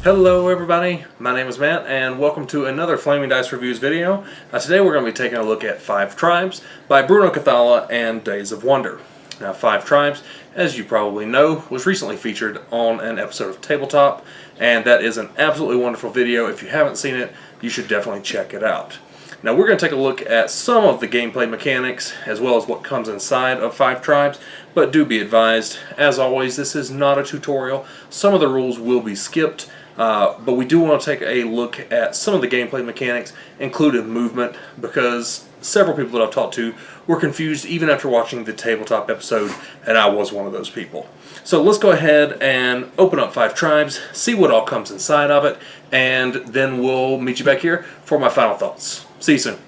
Hello everybody, my name is Matt and welcome to another Flaming Dice Reviews video. Today we're going to be taking a look at Five Tribes by Bruno Cathala and Days of Wonder. Now Five Tribes, as you probably know, was recently featured on an episode of Tabletop, and that is an absolutely wonderful video. If you haven't seen it, you should definitely check it out. Now we're going to take a look at some of the gameplay mechanics as well as what comes inside of Five Tribes, but do be advised, as always, this is not a tutorial. Some of the rules will be skipped. But we do want to take a look at some of the gameplay mechanics, including movement, because several people that I've talked to were confused even after watching the tabletop episode, and I was one of those people. So let's go ahead and open up Five Tribes, see what all comes inside of it, and then we'll meet you back here for my final thoughts. See you soon.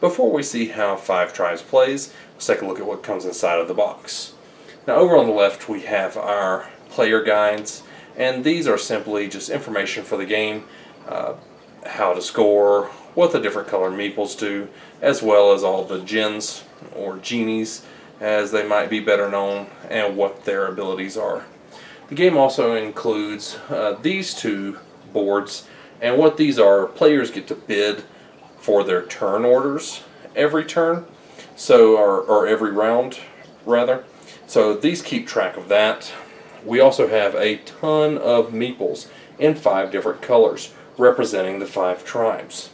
Before we see how Five Tribes plays, let's take a look at what comes inside of the box. Now over on the left we have our player guides, and these are simply just information for the game, how to score, what the different color meeples do, as well as all the djinns or genies as they might be better known, and what their abilities are. The game also includes these two boards, and what these are, players get to bid for their turn orders every turn, or every round rather. So these keep track of that. We also have a ton of meeples in 5 different colors representing the 5 tribes.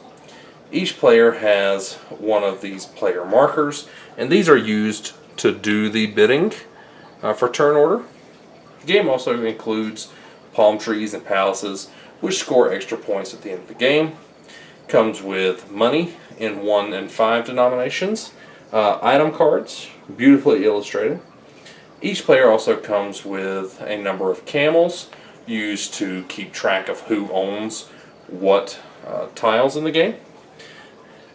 Each player has one of these player markers, and these are used to do the bidding for turn order. The game also includes palm trees and palaces, which score extra points at the end of the game. Comes with money in 1 and 5 denominations, item cards, beautifully illustrated. Each player also comes with a number of camels used to keep track of who owns what tiles in the game.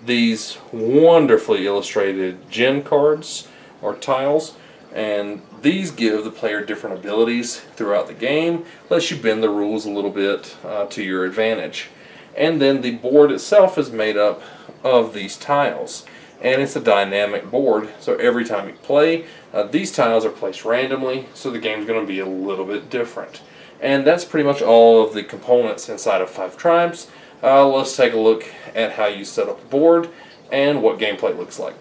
These wonderfully illustrated djinn cards or tiles, and these give the player different abilities throughout the game, lets you bend the rules a little bit to your advantage. And then the board itself is made up of these tiles, and it's a dynamic board, so every time you play, these tiles are placed randomly, so the game's going to be a little bit different. And that's pretty much all of the components inside of Five Tribes. Let's take a look at how you set up the board and what gameplay looks like.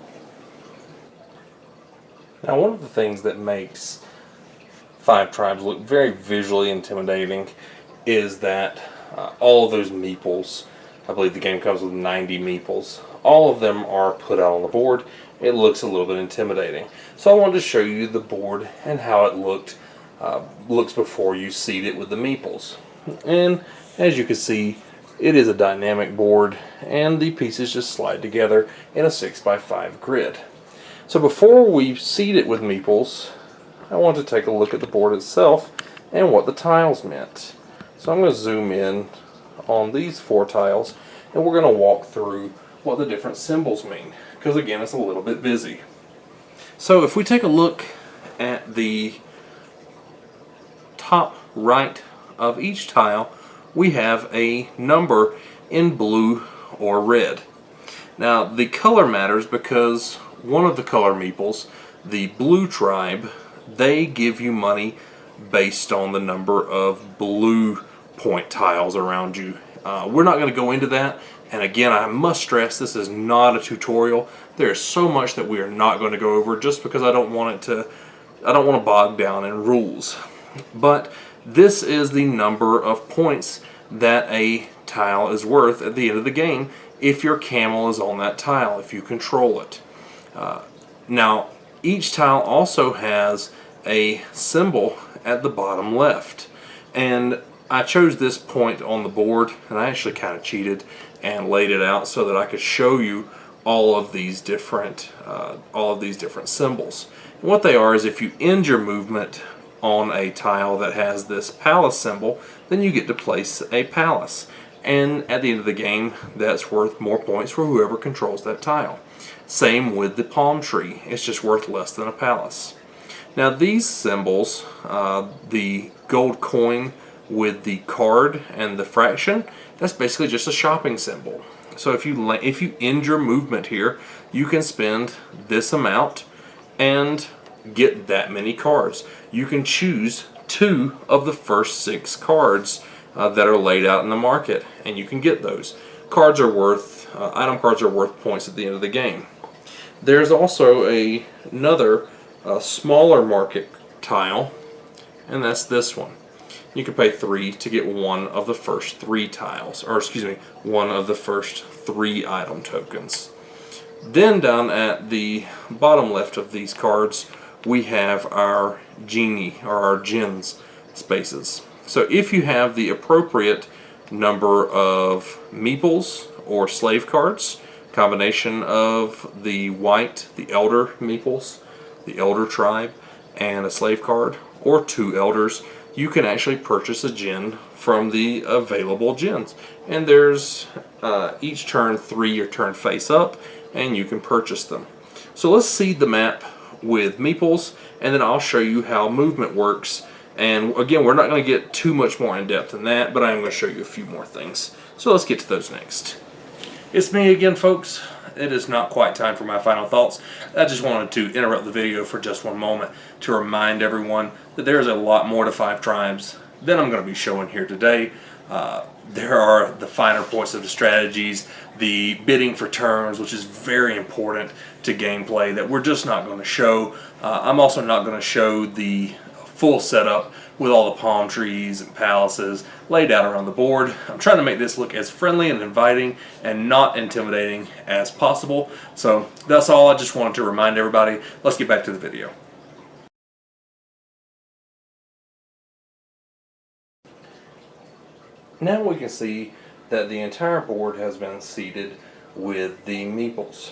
Now, one of the things that makes Five Tribes look very visually intimidating is that all of those meeples, I believe the game comes with 90 meeples, all of them are put out on the board. It looks a little bit intimidating. So I wanted to show you the board and how it looks before you seed it with the meeples. And as you can see, it is a dynamic board, and the pieces just slide together in a 6x5 grid. So before we seed it with meeples, I want to take a look at the board itself and what the tiles meant. So I'm going to zoom in on these 4 tiles, and we're going to walk through what the different symbols mean, because again, it's a little bit busy. So if we take a look at the top right of each tile, we have a number in blue or red. Now the color matters because one of the color meeples, the blue tribe, they give you money based on the number of blue point tiles around you. We're not going to go into that, and again, I must stress this is not a tutorial. There's so much that we are not going to go over just because I don't want to bog down in rules. But this is the number of points that a tile is worth at the end of the game if your camel is on that tile, if you control it. Now, each tile also has a symbol at the bottom left, and I chose this point on the board, and I actually kind of cheated and laid it out so that I could show you all of these different symbols. And what they are is, if you end your movement on a tile that has this palace symbol, then you get to place a palace, and at the end of the game, that's worth more points for whoever controls that tile. Same with the palm tree; it's just worth less than a palace. Now these symbols, the gold coin with the card and the fraction, that's basically just a shopping symbol. So if you end your movement here, you can spend this amount and get that many cards. You can choose 2 of the first 6 cards that are laid out in the market, and you can get those. Cards are worth, item cards are worth points at the end of the game. There's also another smaller market tile, and that's this one. You can pay 3 to get one of the first 3 tiles, or excuse me, one of the first 3 item tokens. Then down at the bottom left of these cards, we have our genie, or our gens spaces. So if you have the appropriate number of meeples or slave cards, combination of the white, the elder meeples, the elder tribe, and a slave card, or 2 elders, you can actually purchase a gen from the available gens. And there's each turn 3 your turn face up, and you can purchase them. So let's seed the map with meeples, and then I'll show you how movement works. And again, we're not going to get too much more in depth than that, but I'm going to show you a few more things. So let's get to those next. It's me again, folks. It is not quite time for my final thoughts. I just wanted to interrupt the video for just one moment to remind everyone that there is a lot more to 5 tribes than I'm going to be showing here today. There are the finer points of the strategies, the bidding for turns, which is very important to gameplay, that we're just not going to show. I'm also not going to show the full setup with all the palm trees and palaces laid out around the board. I'm trying to make this look as friendly and inviting and not intimidating as possible. So that's all I just wanted to remind everybody. Let's get back to the video. Now we can see that the entire board has been seeded with the meeples.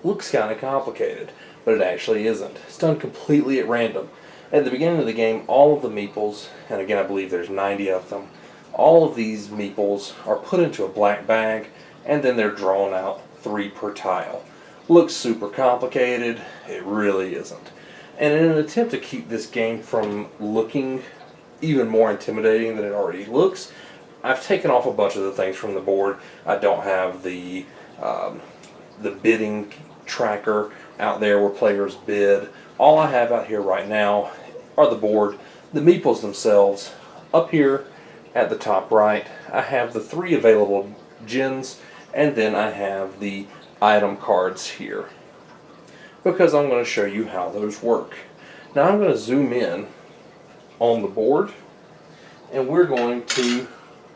Looks kind of complicated, but it actually isn't. It's done completely at random. At the beginning of the game, all of the meeples, and again I believe there's 90 of them, all of these meeples are put into a black bag, and then they're drawn out 3 per tile. Looks super complicated, it really isn't. And in an attempt to keep this game from looking even more intimidating than it already looks, I've taken off a bunch of the things from the board. I don't have the bidding tracker out there where players bid. All I have out here right now are the board, the meeples themselves. Up here at the top right, I have the 3 available gens, and then I have the item cards here, because I'm going to show you how those work. Now I'm going to zoom in on the board, and we're going to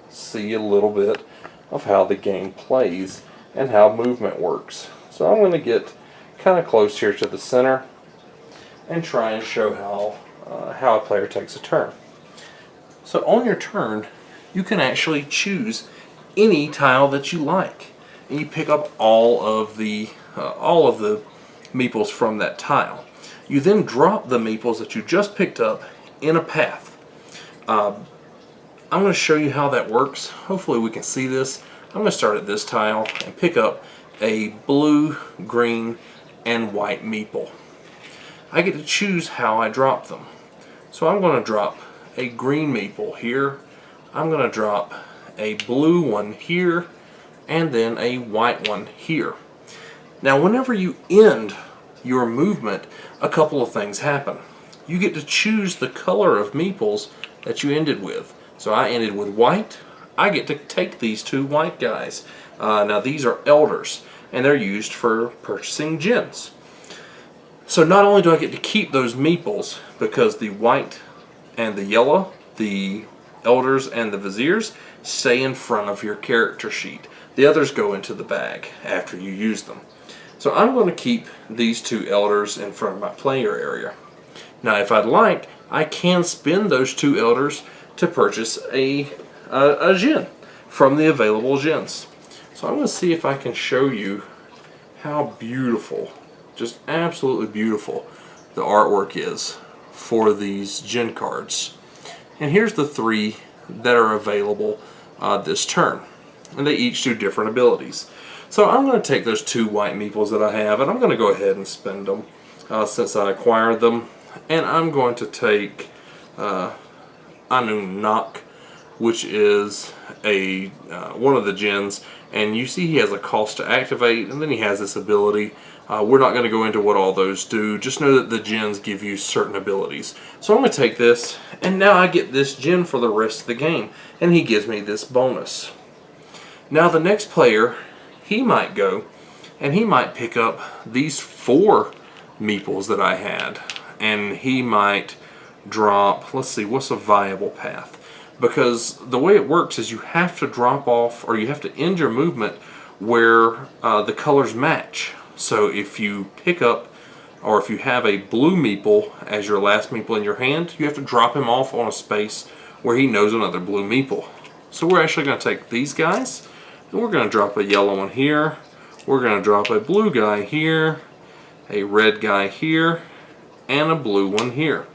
see a little bit of how the game plays and how movement works. So I'm going to get kind of close here to the center and try and show how a player takes a turn. So on your turn, you can actually choose any tile that you like, and you pick up all of the meeples from that tile. You then drop the meeples that you just picked up in a path. I'm going to show you how that works. Hopefully we can see this. I'm going to start at this tile and pick up a blue, green, and white meeple. I get to choose how I drop them. So I'm going to drop a green meeple here, I'm going to drop a blue one here, and then a white one here. Now whenever you end your movement, a couple of things happen. You get to choose the color of meeples that you ended with. So I ended with white. I get to take these 2 white guys. Now these are elders, and they're used for purchasing gens. So not only do I get to keep those meeples, because the white and the yellow, the elders and the viziers, stay in front of your character sheet. The others go into the bag after you use them. So I'm going to keep these 2 elders in front of my player area. Now if I'd like, I can spend those 2 elders to purchase a gen from the available gens. So I'm going to see if I can show you how beautiful, just absolutely beautiful, the artwork is for these gen cards. And here's the 3 that are available this turn, and they each do different abilities. So I'm going to take those 2 white meeples that I have, and I'm going to go ahead and spend them since I acquired them. And I'm going to take Anu Nak, which is one of the gens, And you see he has a cost to activate, and then he has this ability. We're not going to go into what all those do. Just know that the gens give you certain abilities. So I'm going to take this, and now I get this gen for the rest of the game. And he gives me this bonus. Now the next player, he might go, and he might pick up these 4 meeples that I had. And he might drop, let's see, what's a viable path? Because the way it works is you have to drop off, or you have to end your movement where the colors match. So if you pick up, or if you have a blue meeple as your last meeple in your hand, you have to drop him off on a space where he knows another blue meeple. So we're actually going to take these guys, and we're going to drop a yellow one here. We're going to drop a blue guy here, a red guy here, and a blue one here.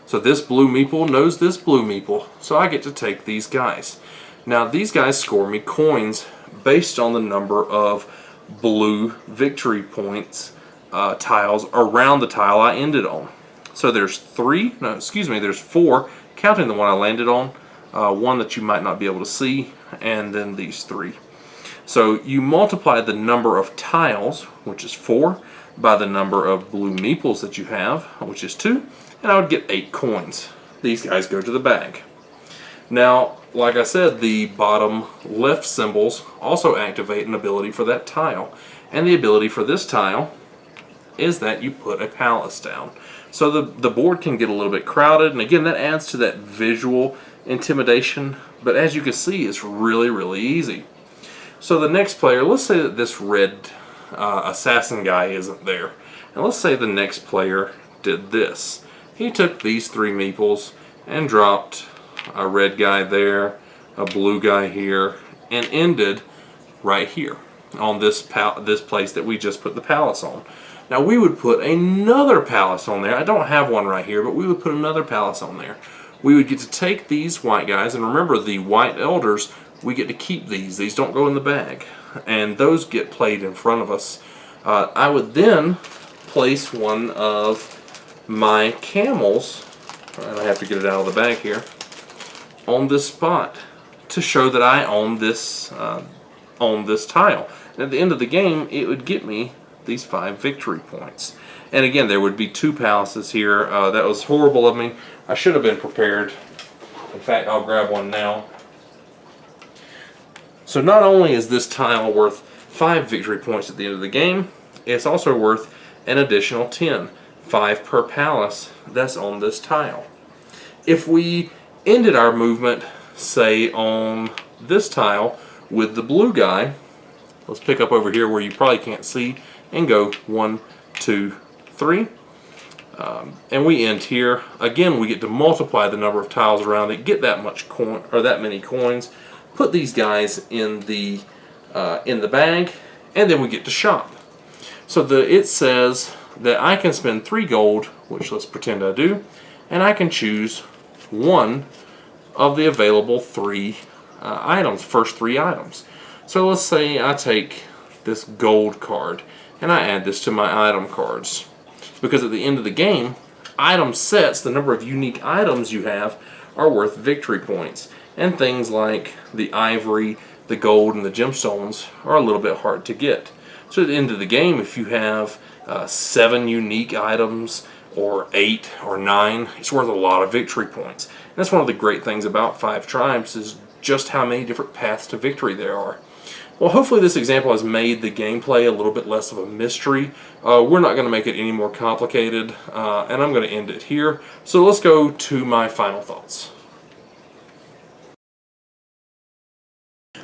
So this blue meeple knows this blue meeple, so I get to take these guys. Now these guys score me coins based on the number of blue victory points tiles around the tile I ended on. So there's 4, counting the one I landed on, one that you might not be able to see, and then these 3. So you multiply the number of tiles, which is 4, by the number of blue meeples that you have, which is 2, and I would get 8 coins. These guys go to the bag. Now, like I said, the bottom left symbols also activate an ability for that tile. And the ability for this tile is that you put a palace down. So the board can get a little bit crowded, and again, that adds to that visual intimidation. But as you can see, it's really, really easy. So the next player, let's say that this red assassin guy isn't there. And let's say the next player did this. He took these 3 meeples and dropped a red guy there, a blue guy here, and ended right here on this place that we just put the palace on. Now we would put another palace on there. I don't have one right here, but we would put another palace on there. We would get to take these white guys, and remember the white elders, we get to keep these. These don't go in the bag, and those get played in front of us. I would then place one of my camels, and I have to get it out of the bag here, on this spot to show that I own this tile. And at the end of the game, it would get me these 5 victory points. And again, there would be 2 palaces here. That was horrible of me. I should have been prepared. In fact, I'll grab one now. So not only is this tile worth 5 victory points at the end of the game, it's also worth an additional 10. 5 per palace that's on this tile. If we ended our movement, say, on this tile with the blue guy, let's pick up over here where you probably can't see and go 1, 2, 3. And we end here. Again, we get to multiply the number of tiles around it, get that much coin, or that many coins, put these guys in the bag, and then we get to shop. So it says that I can spend 3 gold, which let's pretend I do, and I can choose one of the available 3 items, first 3 items. So let's say I take this gold card and I add this to my item cards. Because at the end of the game, item sets, the number of unique items you have, are worth victory points. And things like the ivory, the gold, and the gemstones are a little bit hard to get. So at the end of the game, if you have 7 unique items, or 8 or 9, it's worth a lot of victory points. And that's one of the great things about 5 tribes, is just how many different paths to victory there are. Well, hopefully this example has made the gameplay a little bit less of a mystery. We're not going to make it any more complicated, and I'm going to end it here. So let's go to my final thoughts.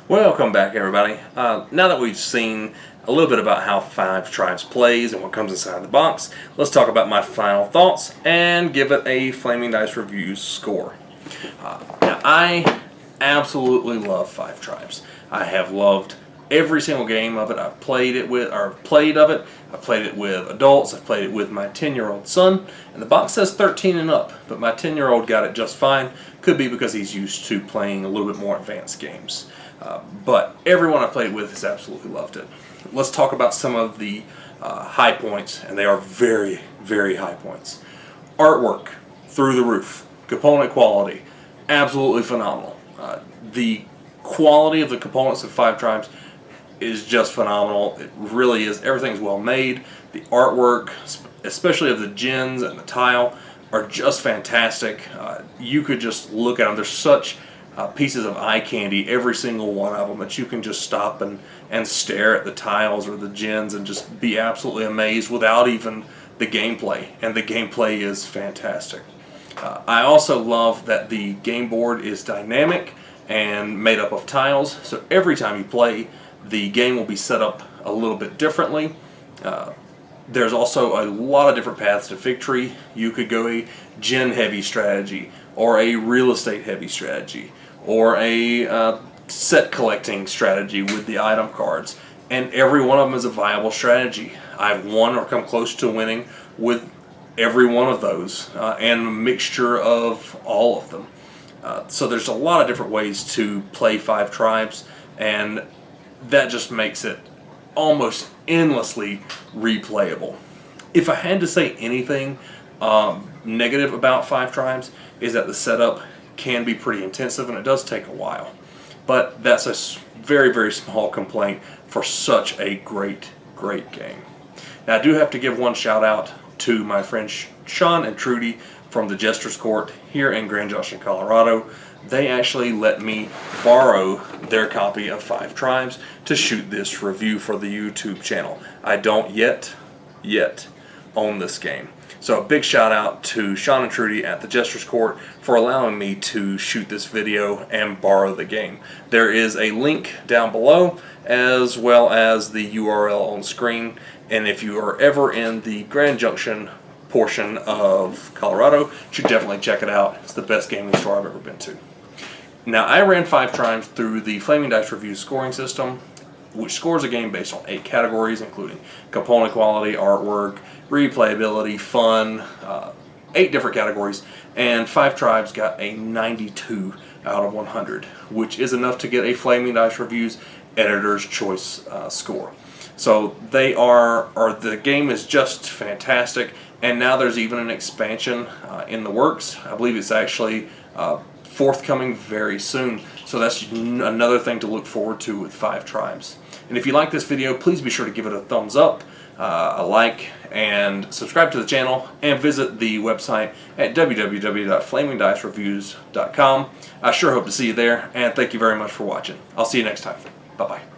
Welcome back, everybody. Now that we've seen a little bit about how 5 Tribes plays and what comes inside the box, let's talk about my final thoughts and give it a Flaming Dice Reviews score. Now, I absolutely love 5 Tribes. I have loved every single game of it I've played it with, or played of it. I've played it with adults. I've played it with my 10-year-old son. And the box says 13 and up, but my 10-year-old got it just fine. Could be because he's used to playing a little bit more advanced games. But everyone I've played it with has absolutely loved it. Let's talk about some of the high points, and they are very, very high points. Artwork, through the roof. Component quality, absolutely phenomenal. The quality of the components of 5 Tribes is just phenomenal. It really is. Everything's well made. The artwork, especially of the gens and the tile, are just fantastic. You could just look at them. There's such pieces of eye candy, every single one of them, that you can just stop and stare at the tiles or the gens and just be absolutely amazed without even the gameplay. And the gameplay is fantastic. I also love that the game board is dynamic and made up of tiles, so every time you play, the game will be set up a little bit differently. There's also a lot of different paths to victory. You could go a gen heavy strategy, or a real estate heavy strategy, or a set collecting strategy with the item cards, and every one of them is a viable strategy. I've won or come close to winning with every one of those, and a mixture of all of them. So there's a lot of different ways to play 5 Tribes, and that just makes it almost endlessly replayable. If I had to say anything negative about 5 Tribes, is that the setup can be pretty intensive and it does take a while. But that's a very, very small complaint for such a great, great game. Now, I do have to give one shout out to my friends Sean and Trudy from the Jester's Court here in Grand Junction, Colorado. They actually let me borrow their copy of 5 Tribes to shoot this review for the YouTube channel. I don't yet own this game. So a big shout out to Sean and Trudy at the Jester's Court for allowing me to shoot this video and borrow the game. There is a link down below as well as the URL on screen, and if you are ever in the Grand Junction portion of Colorado, you should definitely check it out. It's the best gaming store I've ever been to. Now, I ran 5 Tribes through the Flaming Dice Review scoring system, which scores a game based on 8 categories, including component quality, artwork, replayability, fun, 8 different categories, and 5 Tribes got a 92 out of 100, which is enough to get a Flaming Dice Review's Editor's Choice score. So the game is just fantastic, and now there's even an expansion in the works. I believe it's actually forthcoming very soon, so that's another thing to look forward to with 5 Tribes. And if you like this video, please be sure to give it a thumbs up, a like, and subscribe to the channel, and visit the website at www.flamingdicereviews.com. I sure hope to see you there, and thank you very much for watching. I'll see you next time. Bye-bye.